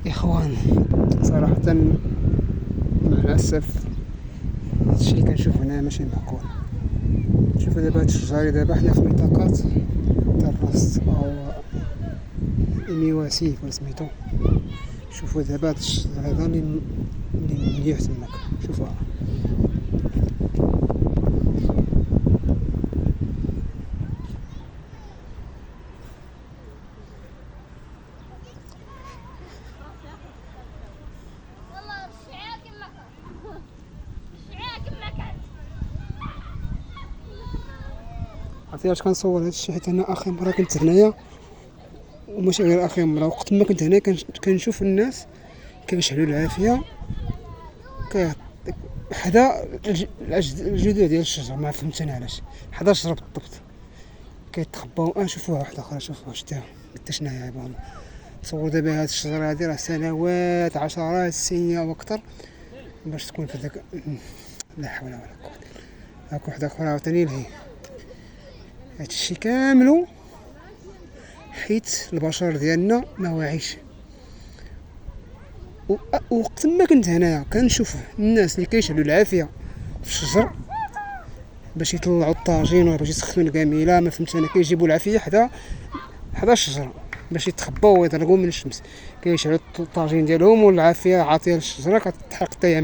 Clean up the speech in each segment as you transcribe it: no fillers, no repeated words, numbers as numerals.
إخوان، صراحة مع الأسف هادشي اللي كنشوف هنا ماشي معقول. شوفوا دابا هاد الشجر دابا حنا في منطقة الراس أو إميواسي ولا سميتو. شوفوا دابا هاد الشجر هذا اللي مليح تماك. شوفوها عرفتي علاش كنصور هادشي؟ حيت انا اخر مره كنت هنايا، وماشي غير اخر مره، وقت ما كنت هنا كنشوف الناس كيشعلوا العافيه حدا الجذوع ديال الشجر. ما فهمتش انا علاش حدا الشجر بالضبط كيتخباو. شوفوها واحده اخرى، شوفوها شتيها حتى شناهي عيب الله. تصور دابا هاد الشجره هادي راه سنوات، عشرات السنين او اكثر باش تكون في ذاك. لا حول ولا قوه. هاك وحده اخرى عاوتاني لهي. هادشي كاملو حيت البشر ديالنا ما واعيش. وقت ما كنت هنايا كنشوف الناس اللي كيشعلوا العافيه في الشجر باش يطلعوا الطاجين ولا باش يسخنوا الكاميله. ما فهمتش انا، كيجيبوا العافيه حدا الشجره باش يتخباو ويضربوا من الشمس. كيشعلوا الطاجين ديالهم والعافيه عاطيه للشجره كتحرق حتى هي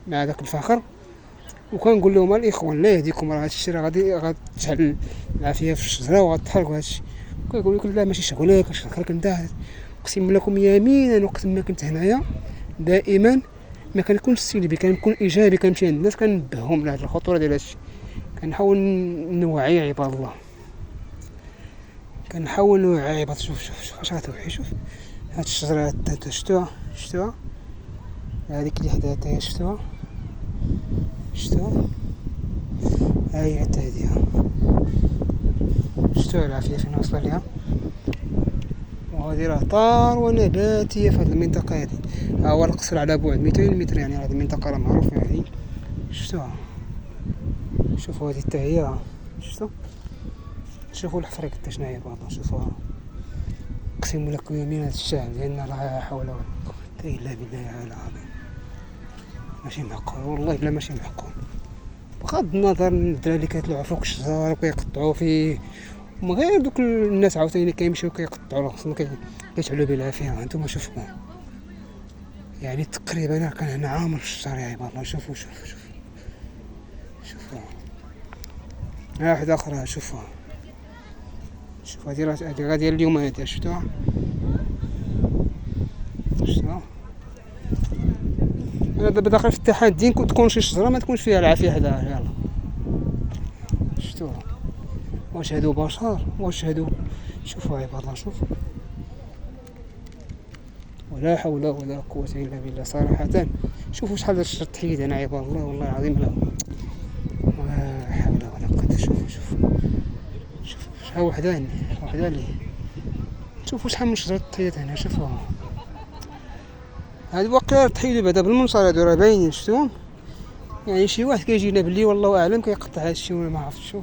مع داك الفخر. وكنقول لهم الاخوان لا يهديكم، راه هادشي راه غتشعل العافيه في الشجره وغتحرق هادشي. كيقول لك لا ماشي شغلك، اش دخلك انت؟ اقسم لكم يمينا وقت ما كنت هنايا دائما ما كنكونش سلبي، كنكون ايجابي. كنمشي عند الناس كنبههم على الخطوره ديال هادشي. كنحاول نوعي عباد الله، كنحاول نوعي عباد. شوف اش غتوعي. شوف هاد الشجره شفتوها هذيك اللي حداها حتى هي شفتوها هاي حتى هادي. شفتوها العافيه فين واصله ليها. وهذه راه ثروة نباتية في هذه المنطقة هذه. هو القصر على بعد 200 متر، يعني هذه المنطقة راه معروفة يعني. شفتوها؟ شوفوا هذه حتى هي. شوفوا الحفريق حتى شناهي بعضها. شوفوها. اقسم لكم يمين هذا الشعب ديالنا لا حول ولا قوة الا بالله العظيم. ماشي معقول والله، لا ماشي معقول. بغض النظر الدراري اللي كيطلعوا فوق الشجر وكيقطعوا فيه، ومن غير دوك الناس عاوتاني كيمشيو كيقطعوا راسهم كيشعلوا بالعافيه. هانتوما شوفوا يعني تقريبا انا كان هنا عامر في الشجر يا عباد الله. شوفوا ها واحده اخرى. شوفوا هذه غادي اليوم هذه. شفتوها انا دابا داخل في التحدي تكون شي شجره ما تكونش فيها العافيه حداها. يلا شفتوها؟ واش هادو بشر؟ واش هادو؟ شوفوا عباد الله. شوف ولا حول ولا قوة إلا بالله. صراحة شوفوا شحال هاد الشجر تحيد هنا عباد الله، والله العظيم لا حول ولا قوة. شوفوا شحال وحدة لي. شوفوا شحال من شجرة تحيد هنا. شوفوها هاد واقيلا تحيدوا بعدا بالمنشار. هادو راه باينين. شفتوهم؟ يعني شي واحد كيجينا باللي والله أعلم كيقطع هادشي ولا ما عرفتش.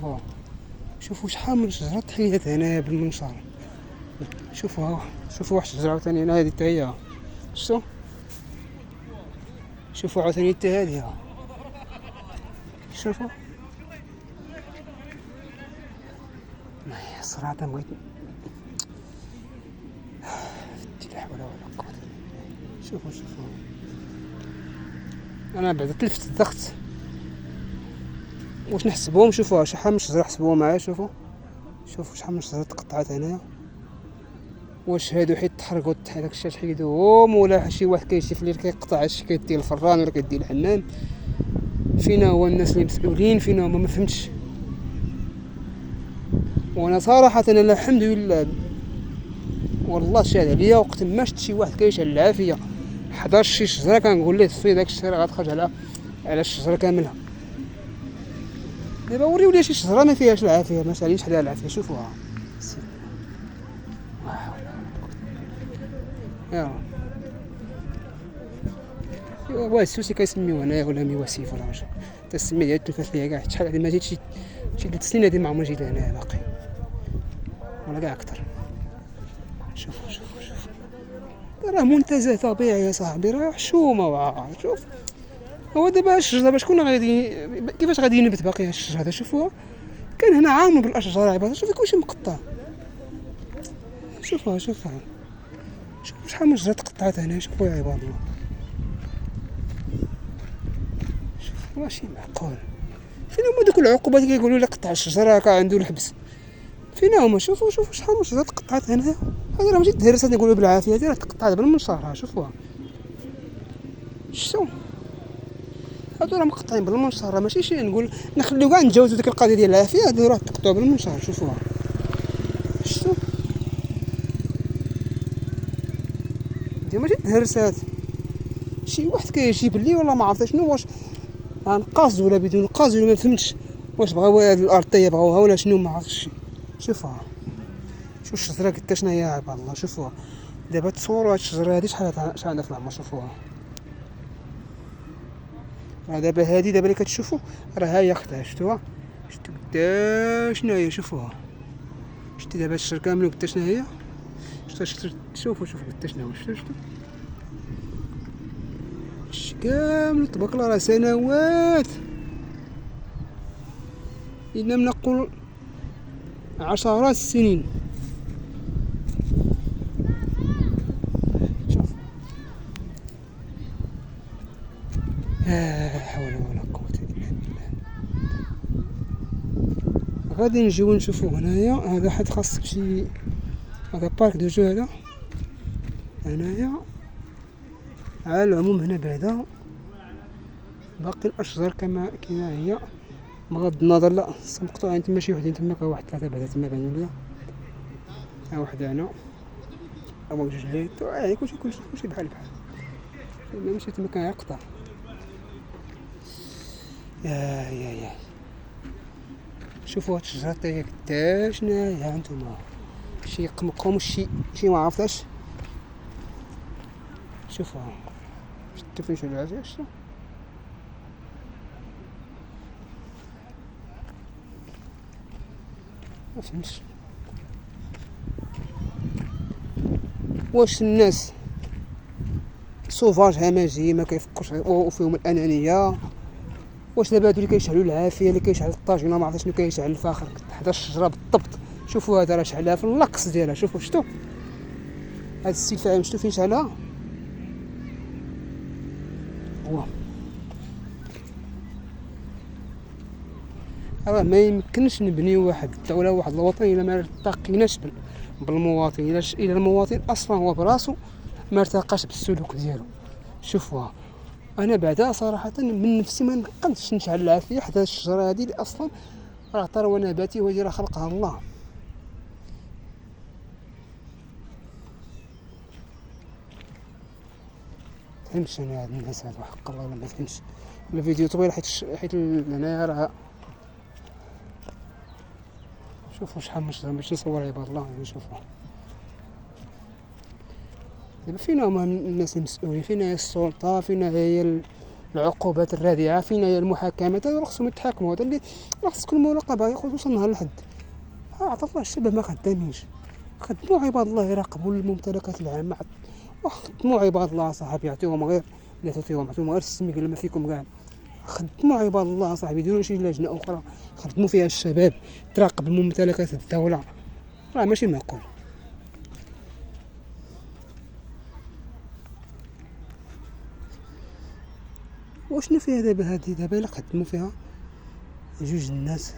شوفوا شحال من شجرة تحيدت هنايا بالمنشار. شوفوا واحد الشجرة عاوتاني هنا هادي حتى هي. شوفوا عاوتاني حتى هادي. شوفوا صراحة بغيت لا حول ولا قوة. شوفوا انا بعد تلفت الضغط واش نحسبوهم. شوفوا شحال من شجرة حسبوهم معايا. شوفوا شحال من شجرة تقطعت هنايا. واش هادو حيت تحرقوا داك الشيء تحيدوهم، ولا شي واحد كيشوف اللي كيقطع هادشي كيدي الفران ولا كيدي الحنان؟ فينا هو الناس اللي مسؤولين؟ فينا هما؟ ما فهمتش. وانا صراحه انا الحمد لله والله شاد عليا وقت ما شفت شي واحد كيشعل العافيه حدا شي شجره كنقول ليه تصفي داك الشجره غتخرج على الشجره كامله. دابا وريو لي شي شجره ما فيهاش العافيه، ما ساليش حدا العافيه. شوفوها يا السوسي كيسميوه هنايا ولا ميواسيف ولا واش التسميه ديال التلفاز ليها كاع. شحال هادي ما جيت شي 3 سنين هادي ما عمري جيت هنايا باقي ولا كاع اكثر. شوفوا راه منتزه طبيعي يا صاحبي، راه حشومه وعار. شوف هو دابا الشجره باش كنا غادي، كيفاش غادي ينبت باقي الشجر هذا؟ شوفوها كان هنا عامر بالاشجار عباد، شوف كلشي مقطع. شوفها شوفها، شوف شحال من شجره تقطعت هنا. شوفوا يا عباد الله، شوف ماشي معقول. فين هما دوك العقوبات اللي كيقولوا لي قطع الشجره كاع عنده الحبس؟ فين هما؟ شوفوا شحال من شجره تقطعت هنا. هذه راه ماشي تهرسات نقولوا بالعافيه، هذه راه تقطعت بالمنشار. شوفوها، شتو هادو راه مقطعين بالمنشار، راه ماشي شي نقول نخليو كاع نتجاوزو ديك القضيه ديال العافيه. هادو راه تقطعوا بالمنشار. شوفوها، شتو دي ماشي تهرسات. شي واحد كيجيب لي والله ما عرفت شنو، واش غنقاز ولا بدون قاز ولا ما فهمتش، واش بغاو هاد الارضيه بغاوها ولا شنو ما عرفتش. شوفها، شوف الشجره قداش هي يا عباد الله. شوفوها دابا تصوروا هاد الشجره هادي شحال عندها في العمر. شوفوها راه دابا هادي دابا اللي كتشوفوا راه هي اختها. شفتوها؟ شفتوا قداش هي؟ شوفوها، شتي دابا الشجر كامل قداش هي؟ شوفوا قداش هو. شفتوا كامل تبارك الله، راه سنوات إن لم نقل عشرات السنين. شوف لا حول ولا قوة إلا بالله. غادي نجيو نشوفو هنايا. هذا حد خاص بشي، هذا بارك دو جو هذا هنايا. على العموم هنا بعدا باقي الاشجار كما هي، بغض النظر. لا مقطوعين تما شي وحدين تما، واحد ثلاثه بعدا تما بانوا ليا. ها واحد هنا او جوج ليت، يعني كلشي بحال ماشي تما كان يقطع. يا شوفوا هاد الشجره هي قداش نايعه. هانتوما شي قمقم شي ما عرفتش. شوفوا شفتوا فين شنو العافيه. شتو ما فهمتش واش الناس سوفاج همجي ما كيفكرش وفيهم الانانيه. واش دابا هادو اللي كيشعلوا العافيه، اللي كيشعل الطاجينه ما عرفتش شنو كيشعل الفاخر حدا الشجره بالضبط. شوفوا هذا راه شعلها في اللاكس ديالها. شوفوا شتو هاد السيل فاهم شتو فين شعلها. هو راه ما يمكنش نبنيو واحد الدوله واحد الوطن الا ما ارتقيناش بالمواطن، الا المواطن اصلا هو براسو ما ارتقاش بالسلوك ديالو. شوفوها انا بعدا صراحه من نفسي ما نقدش نشعل العافيه حتى الشجره هذه اللي اصلا راه ثروه نباتيه وهذه راه خلقها الله. فهمتش انا هاد الناس هادو حق الله ولا ما فهمتش. الفيديو طويل حيت هنايا راه شوفوا شحال من شجره باش نصور عباد الله. شوفوا دابا فين هما الناس المسؤولين؟ فين هي السلطه؟ فين هي العقوبات الرادعه؟ فين هي المحاكمات؟ هذا خصهم يتحاكموا. هذا اللي خص كل مراقبه خصوصا نهار الحد. عطا الله الشباب ما خدامينش. خدموا عباد الله يراقبوا الممتلكات العامه، وخدموا عباد الله صاحبي يعطيهم غير لا تعطيهم، عطيهم غير السمي قال ما فيكم كاع. خدموا عباد الله صاحبي، ديروا شي لجنه اخرى خدموا فيها الشباب تراقب الممتلكات الدوله. راه ماشي معقول. وشنو فيها دابا هادي؟ دابا الا خدموا فيها جوج الناس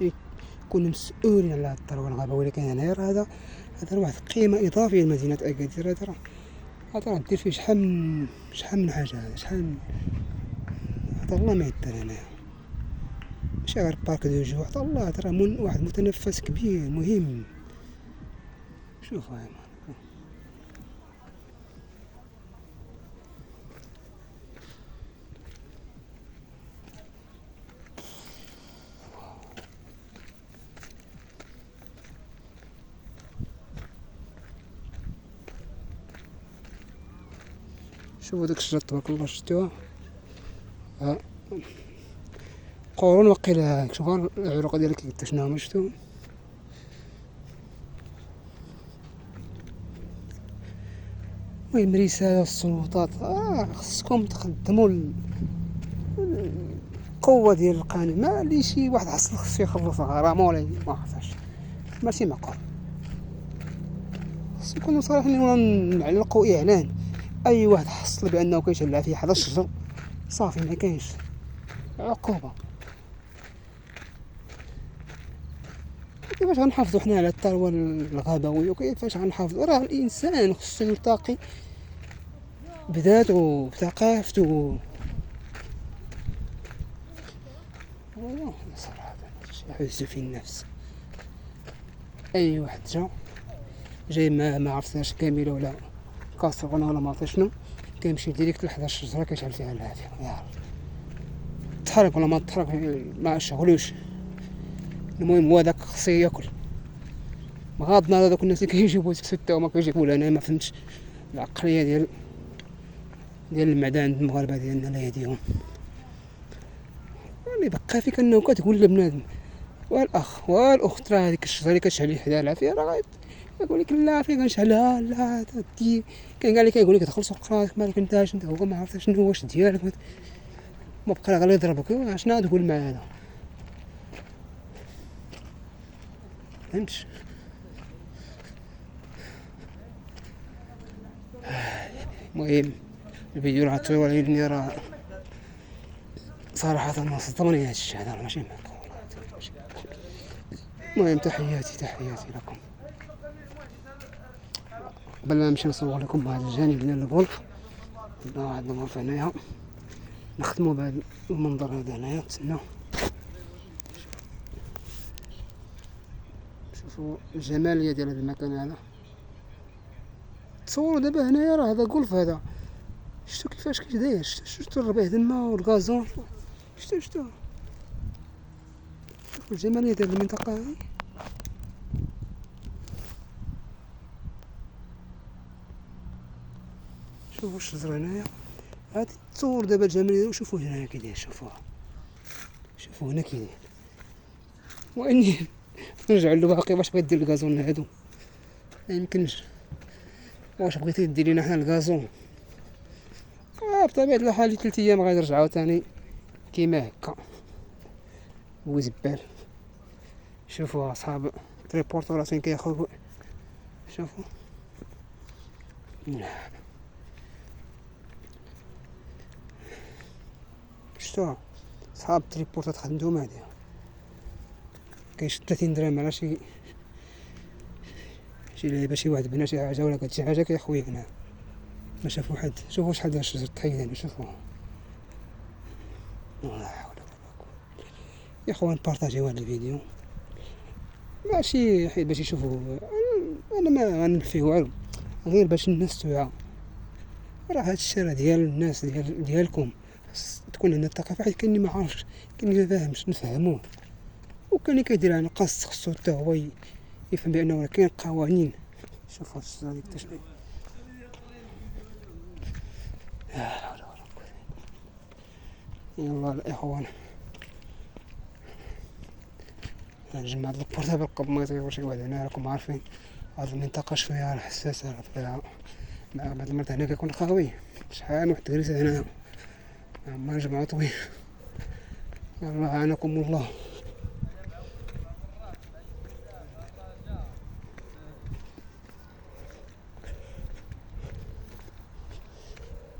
يكونوا مسؤولين على هاد الثروه الغابويه. ولكن هنايا راه هذا واحد القيمه اضافيه لمدينه اكادير. هذا راه دير فيه شحال من حاجه. هذا شحال هذا الله ما يدير هنايا. ماشي غير بارك دو جو، عطا الله هذا راه واحد متنفس كبير مهم. شوفوا هاي شوفوا داك الشجر تبارك الله. شفتوها قرون وقيل. شوفوا العروق ديالها كي قداش ناعمه. شفتوا المهم رسالة للسلطات، خصكم تخدموا القوة ديال القانون، ما اللي شي واحد حصل خصو يخلص غرامة ولا ما عرفتش، ماشي معقول. خص نكونوا صريحين ولا نعلقوا اعلان اي واحد حصل بانه كيشلع فيه 11 شهر صافي ما كاينش عقوبة. كيفاش غنحافظوا حنا على الثروة الغابوية وكيفاش غنحافظوا؟ راه الانسان خصو يلتقي بذاته بثقافته. والله صراحة يحز في النفس. اي واحد جاي ما عرفتهاش كامله ولا كاسرونه ولا ما عرفت شنو، كيمشي ديريكت ل 11 شجره كيشعل فيها العافيه. يا تحرك ولا ما تحرك ما شغلوش، المهم هو داك خصو ياكل. بغض النظر هذوك الناس اللي كيجيبوا ستة وما كيجيبوا لنا، ما فهمتش العقليه ديال المعدن عند المغاربه ديالنا لا يهديهم. اللي بقى فيك انه كتقول لبنادم والاخ والاخت راه هذيك الشجره اللي كتشعل حدا العافيه راه يقول لك لا فين كنشعلها لا تي، كاين كاع اللي كيقول لك دخل سوق راسك مالك انت هو ما عرفتش شنو واش ديالك، ما بقى غير يضربك. شنو تقول مع هذا؟ فهمتش؟ المهم الفيديو راه طويل ولكن راه صراحة ما صدمني هذا الشيء، هذا ماشي معقول. المهم تحياتي لكم. قبل ما نمشي نصور لكم هذا الجانب ديال الغولف، عندنا غرفة هنايا نخدموا بهذا المنظر هذا هنايا. تسناو شوفوا الجمالية ديال هذا المكان هذا. تصوروا دابا هنايا راه هذا غولف هذا، شفتوا كيفاش داير، شفتوا الربيع دما والغازون، شفتوا الجمالية ديال المنطقة هذه. شوفوا الشجرة هنايا هادي، تصور دابا الجمالية. وشوفوا هنايا كي داير، شوفوا هنا كي داير. واني نرجعوا للواقع، واش بغيت دير الغازون هادو؟ ما يمكنش. واش بغيتي دير لينا حنا الغازون؟ بطبيعة الحال 3 ايام غادي نرجعو تاني كيما هكا وزبال. شوفوا اصحاب تريبورتو راسين كياخذوا، شوفوا شتوها صحاب تريبورتو تخدمتو هادي كاينش 30 درهم على شي لعبه، شي واحد بنا شي حاجه ولا شي حاجه كيخوي هنا ما شاف واحد. شوفوا شحال ديال الشجر تحيد هنا، شوفوا. لا حول ولا قوه يا اخوان. بارطاجيو هذا الفيديو ماشي حيت باش يشوفوا، انا ما غنفيه والو، غير باش الناس توعى. راه هاد الشيء راه ديال الناس ديالكم. تكون عندنا الثقافه. حيت كاين اللي ما عارفش، كاين اللي ما فاهمش، نفهموه. وكاين اللي كيدير على قص، خصو حتى هو يفهم بانه كاين قوانين. شوفوا الشجره ديك التشبيه. لا حول ولا قوه. يلا الاخوان نجمع هاد البورتابل قبل ما يطيروا شي واحد هنا. راكم عارفين هاد المنطقه شويه حساسه فيها، مع بعض المرات هنا كيكون خاوي. شحال واحد كريسه هنا ما جمعوا طويل. الله يعانكم الله.